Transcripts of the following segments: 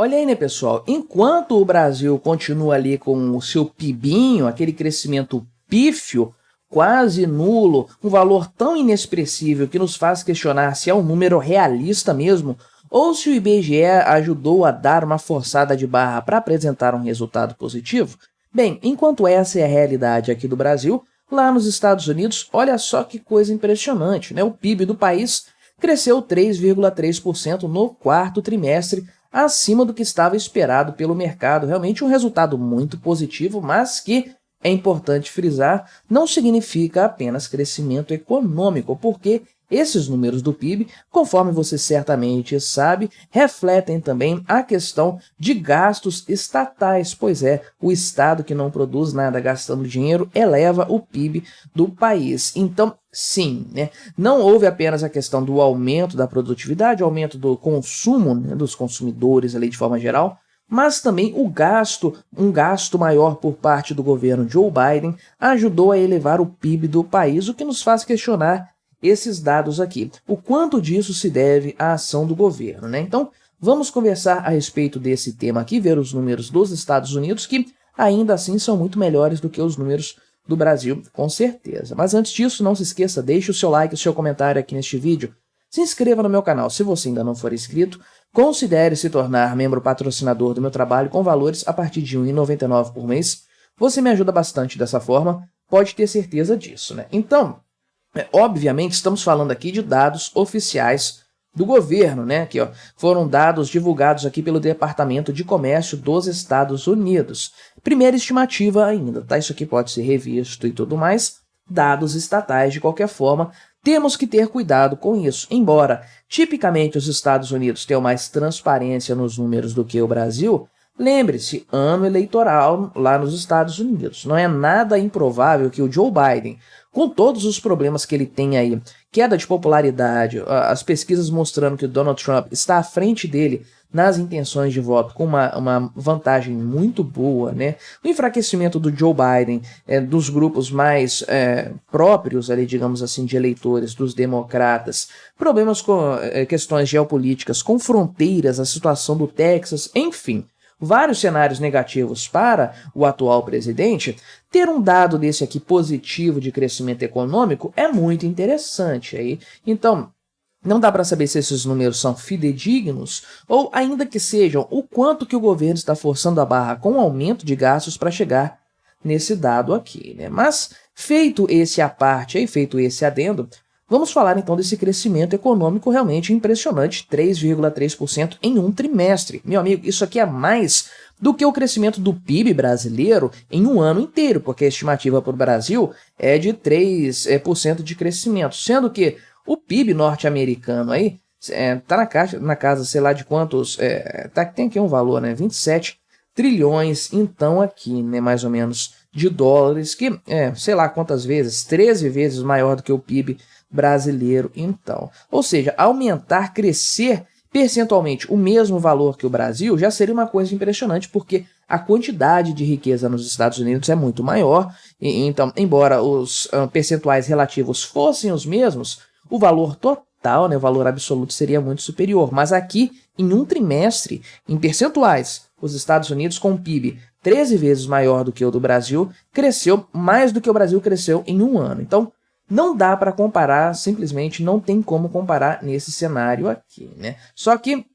Olha aí, né, pessoal? Enquanto o Brasil continua ali com o seu PIBinho, aquele crescimento pífio, quase nulo, um valor tão inexpressível que nos faz questionar se é um número realista mesmo, ou se o IBGE ajudou a dar uma forçada de barra para apresentar um resultado positivo. Bem, enquanto essa é a realidade aqui do Brasil, lá nos Estados Unidos, olha só que coisa impressionante, né? O PIB do país cresceu 3,3% no quarto trimestre, acima do que estava esperado pelo mercado. Realmente um resultado muito positivo, mas que, é importante frisar, não significa apenas crescimento econômico, porque esses números do PIB, conforme você certamente sabe, refletem também a questão de gastos estatais, pois é, o Estado que não produz nada gastando dinheiro eleva o PIB do país. Então, sim, né, não houve apenas a questão do aumento da produtividade, aumento do consumo, né, dos consumidores ali de forma geral, mas também um gasto maior por parte do governo Joe Biden ajudou a elevar o PIB do país, o que nos faz questionar esses dados aqui. O quanto disso se deve à ação do governo, né? Então, vamos conversar a respeito desse tema aqui, ver os números dos Estados Unidos, que ainda assim são muito melhores do que os números do Brasil, com certeza. Mas antes disso, não se esqueça, deixe o seu like, o seu comentário aqui neste vídeo. Se inscreva no meu canal se você ainda não for inscrito. Considere se tornar membro patrocinador do meu trabalho com valores a partir de R$ 1,99 por mês. Você me ajuda bastante dessa forma, pode ter certeza disso, né? Então, obviamente, estamos falando aqui de dados oficiais do governo, né? Aqui, ó, foram dados divulgados aqui pelo Departamento de Comércio dos Estados Unidos. Primeira estimativa ainda, tá? Isso aqui pode ser revisto e tudo mais. Dados estatais, de qualquer forma, temos que ter cuidado com isso. Embora, tipicamente, os Estados Unidos tenham mais transparência nos números do que o Brasil, lembre-se, ano eleitoral lá nos Estados Unidos. Não é nada improvável que o Joe Biden, com todos os problemas que ele tem aí, queda de popularidade, as pesquisas mostrando que o Donald Trump está à frente dele nas intenções de voto com uma vantagem muito boa, né? O enfraquecimento do Joe Biden, dos grupos mais próprios, ali, digamos assim, de eleitores, dos democratas, problemas com questões geopolíticas, com fronteiras, a situação do Texas, enfim, vários cenários negativos para o atual presidente, ter um dado desse aqui positivo de crescimento econômico é muito interessante aí. Então, não dá para saber se esses números são fidedignos ou, ainda que sejam, o quanto que o governo está forçando a barra com o aumento de gastos para chegar nesse dado aqui, né? Mas, feito esse à parte aí, feito esse adendo, vamos falar então desse crescimento econômico realmente impressionante, 3,3% em um trimestre. Meu amigo, isso aqui é mais do que o crescimento do PIB brasileiro em um ano inteiro, porque a estimativa para o Brasil é de 3% de crescimento, sendo que o PIB norte-americano aí tá na casa, sei lá de quantos, tem aqui um valor, né, 27 trilhões, então aqui, né, mais ou menos, de dólares, que sei lá quantas vezes, 13 vezes maior do que o PIB brasileiro, então. Ou seja, aumentar, crescer percentualmente o mesmo valor que o Brasil já seria uma coisa impressionante, porque a quantidade de riqueza nos Estados Unidos é muito maior, então, embora os percentuais relativos fossem os mesmos, o valor total, né, o valor absoluto seria muito superior. Mas aqui, em um trimestre, em percentuais, os Estados Unidos com um PIB 13 vezes maior do que o do Brasil, cresceu mais do que o Brasil cresceu em um ano. Então, não dá para comparar, simplesmente não tem como comparar nesse cenário aqui, né? Só que,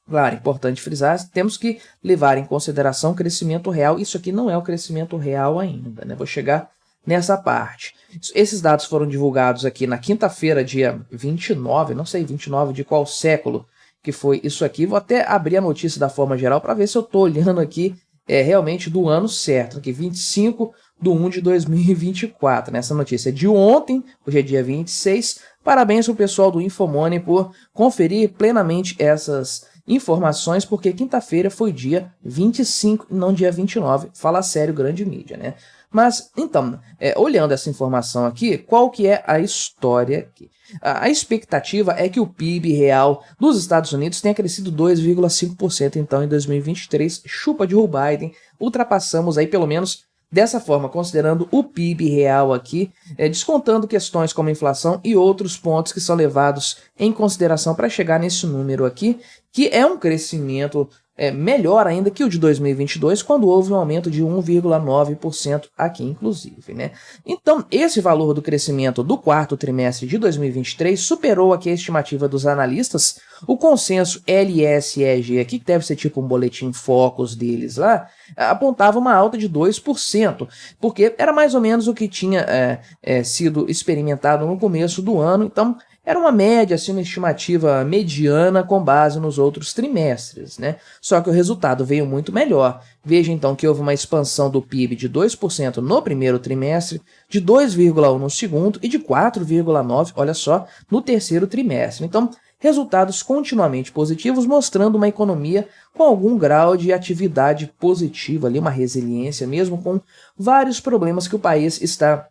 claro, importante frisar, temos que levar em consideração o crescimento real. Isso aqui não é o crescimento real ainda, né? Vou chegar nessa parte. Esses dados foram divulgados aqui na quinta-feira, dia 29, não sei 29 de qual século que foi isso aqui. Vou até abrir a notícia da forma geral para ver se eu estou olhando aqui realmente do ano certo, aqui 25/1 de 2024. Nessa notícia é de ontem, hoje é dia 26. Parabéns ao pessoal do Infomoney por conferir plenamente essas informações, porque quinta-feira foi dia 25 e não dia 29. Fala sério, grande mídia, né? Mas, então, olhando essa informação aqui, qual que é a história aqui? A expectativa é que o PIB real dos Estados Unidos tenha crescido 2,5%, então, em 2023, chupa de Joe Biden, ultrapassamos aí pelo menos dessa forma, considerando o PIB real aqui, descontando questões como inflação e outros pontos que são levados em consideração para chegar nesse número aqui, que é um crescimento melhor ainda que o de 2022, quando houve um aumento de 1,9% aqui, inclusive, né? Então, esse valor do crescimento do quarto trimestre de 2023 superou aqui a estimativa dos analistas. O consenso LSEG aqui, que deve ser tipo um boletim Focus deles lá, apontava uma alta de 2%, porque era mais ou menos o que tinha sido experimentado no começo do ano. Então, era uma média, assim, uma estimativa mediana com base nos outros trimestres, né? Só que o resultado veio muito melhor. Veja então que houve uma expansão do PIB de 2% no primeiro trimestre, de 2,1% no segundo e de 4,9%, olha só, no terceiro trimestre. Então, resultados continuamente positivos, mostrando uma economia com algum grau de atividade positiva, ali, uma resiliência, mesmo com vários problemas que o país está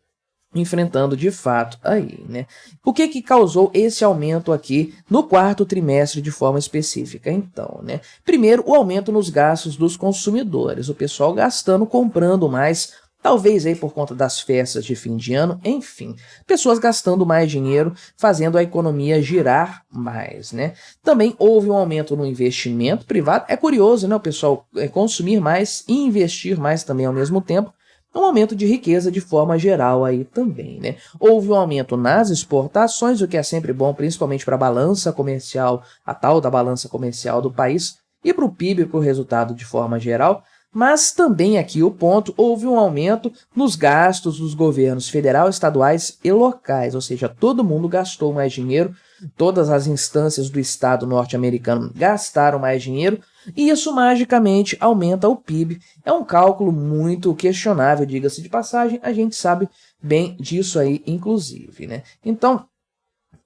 enfrentando de fato aí, né? O que causou esse aumento aqui no quarto trimestre de forma específica? Então, né? Primeiro, o aumento nos gastos dos consumidores, o pessoal gastando, comprando mais, talvez aí por conta das festas de fim de ano, enfim, pessoas gastando mais dinheiro, fazendo a economia girar mais, né? Também houve um aumento no investimento privado. É curioso, né? O pessoal consumir mais e investir mais também ao mesmo tempo. Um aumento de riqueza de forma geral aí também, né? Houve um aumento nas exportações, o que é sempre bom, principalmente para a balança comercial, a tal da balança comercial do país, e para o PIB, para o resultado de forma geral. Mas também aqui o ponto, houve um aumento nos gastos dos governos federal, estaduais e locais, ou seja, todo mundo gastou mais dinheiro, todas as instâncias do Estado norte-americano gastaram mais dinheiro, e isso magicamente aumenta o PIB. É um cálculo muito questionável, diga-se de passagem, a gente sabe bem disso aí, inclusive, né? Então,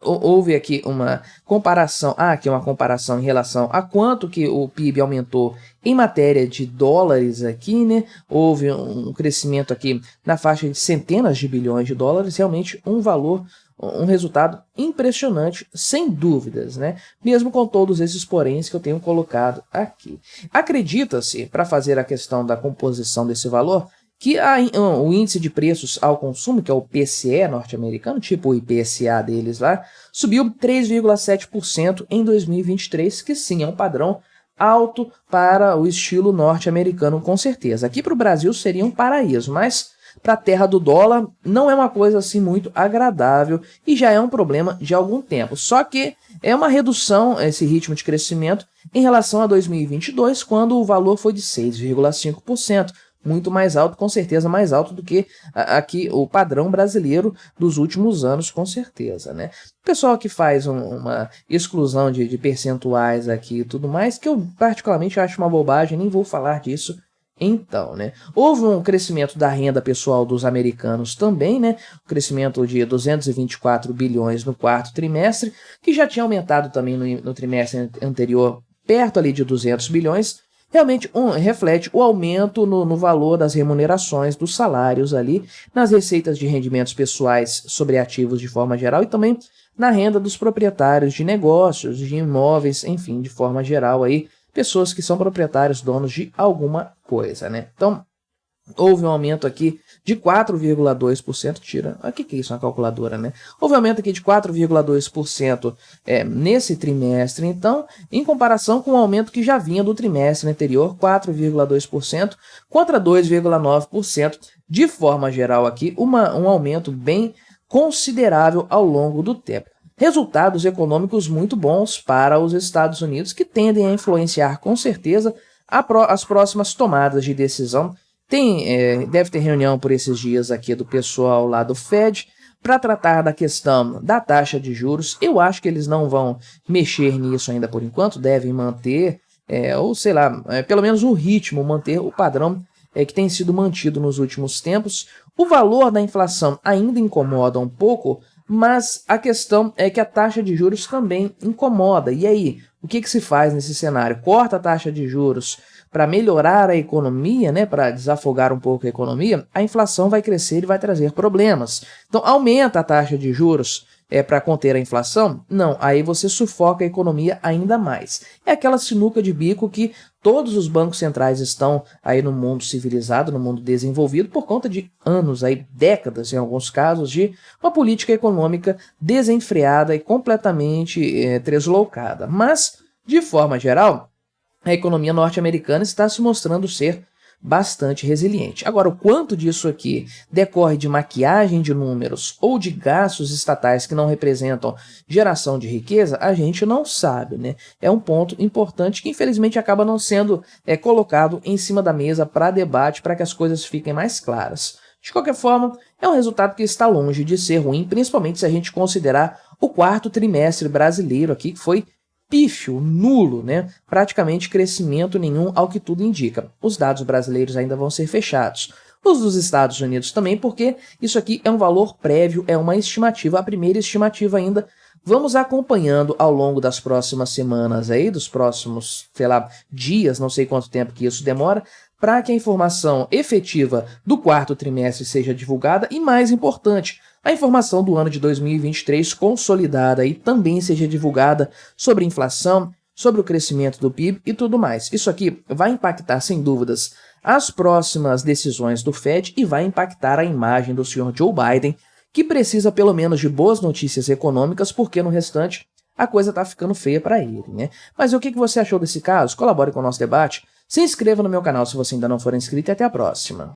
houve aqui uma comparação, aqui uma comparação em relação a quanto que o PIB aumentou em matéria de dólares aqui, né? Houve um crescimento aqui na faixa de centenas de bilhões de dólares, realmente um valor, um resultado impressionante, sem dúvidas, né? Mesmo com todos esses poréns que eu tenho colocado aqui. Acredita-se, para fazer a questão da composição desse valor, que o índice de preços ao consumo, que é o PCE norte-americano, tipo o IPCA deles lá, subiu 3,7% em 2023, que sim, é um padrão alto para o estilo norte-americano, com certeza. Aqui para o Brasil seria um paraíso, mas para a terra do dólar não é uma coisa assim muito agradável e já é um problema de algum tempo. Só que é uma redução, esse ritmo de crescimento, em relação a 2022, quando o valor foi de 6,5%. Muito mais alto, com certeza mais alto do que aqui o padrão brasileiro dos últimos anos, com certeza, né? O pessoal que faz uma exclusão de percentuais aqui e tudo mais, que eu particularmente acho uma bobagem, nem vou falar disso então, né? Houve um crescimento da renda pessoal dos americanos também, né? Um crescimento de 224 bilhões no quarto trimestre, que já tinha aumentado também no trimestre anterior, perto ali de 200 bilhões, realmente reflete o aumento no valor das remunerações, dos salários ali, nas receitas de rendimentos pessoais sobre ativos de forma geral e também na renda dos proprietários de negócios, de imóveis, enfim, de forma geral aí, pessoas que são proprietários, donos de alguma coisa, né? Então, houve um aumento aqui de 4,2%, tira, o que é isso, uma calculadora, né? Houve um aumento aqui de 4,2% nesse trimestre, então, em comparação com o aumento que já vinha do trimestre anterior, 4,2% contra 2,9%, de forma geral aqui, um aumento bem considerável ao longo do tempo. Resultados econômicos muito bons para os Estados Unidos, que tendem a influenciar com certeza as próximas tomadas de decisão. Deve ter reunião por esses dias aqui do pessoal lá do Fed para tratar da questão da taxa de juros. Eu acho que eles não vão mexer nisso ainda por enquanto, devem manter, ou sei lá, pelo menos o ritmo, manter o padrão que tem sido mantido nos últimos tempos. O valor da inflação ainda incomoda um pouco, mas a questão é que a taxa de juros também incomoda. E aí, o que se faz nesse cenário? Corta a taxa de juros para melhorar a economia, né, para desafogar um pouco a economia, a inflação vai crescer e vai trazer problemas. Então, aumenta a taxa de juros para conter a inflação? Não, aí você sufoca a economia ainda mais. É aquela sinuca de bico que todos os bancos centrais estão aí no mundo civilizado, no mundo desenvolvido, por conta de anos, aí, décadas em alguns casos, de uma política econômica desenfreada e completamente deslocada. Mas, de forma geral, a economia norte-americana está se mostrando ser bastante resiliente. Agora, o quanto disso aqui decorre de maquiagem de números ou de gastos estatais que não representam geração de riqueza, a gente não sabe, né? É um ponto importante que infelizmente acaba não sendo colocado em cima da mesa para debate, para que as coisas fiquem mais claras. De qualquer forma, é um resultado que está longe de ser ruim, principalmente se a gente considerar o quarto trimestre brasileiro aqui, que foi pífio, nulo, né? Praticamente crescimento nenhum, ao que tudo indica. Os dados brasileiros ainda vão ser fechados. Os dos Estados Unidos também, porque isso aqui é um valor prévio, é uma estimativa, a primeira estimativa ainda. Vamos acompanhando ao longo das próximas semanas aí, dos próximos, sei lá, dias, não sei quanto tempo que isso demora, para que a informação efetiva do quarto trimestre seja divulgada e, mais importante, a informação do ano de 2023 consolidada e também seja divulgada sobre inflação, sobre o crescimento do PIB e tudo mais. Isso aqui vai impactar, sem dúvidas, as próximas decisões do Fed e vai impactar a imagem do senhor Joe Biden, que precisa pelo menos de boas notícias econômicas, porque no restante a coisa tá ficando feia para ele, né? Mas o que você achou desse caso? Colabore com o nosso debate, se inscreva no meu canal se você ainda não for inscrito e até a próxima.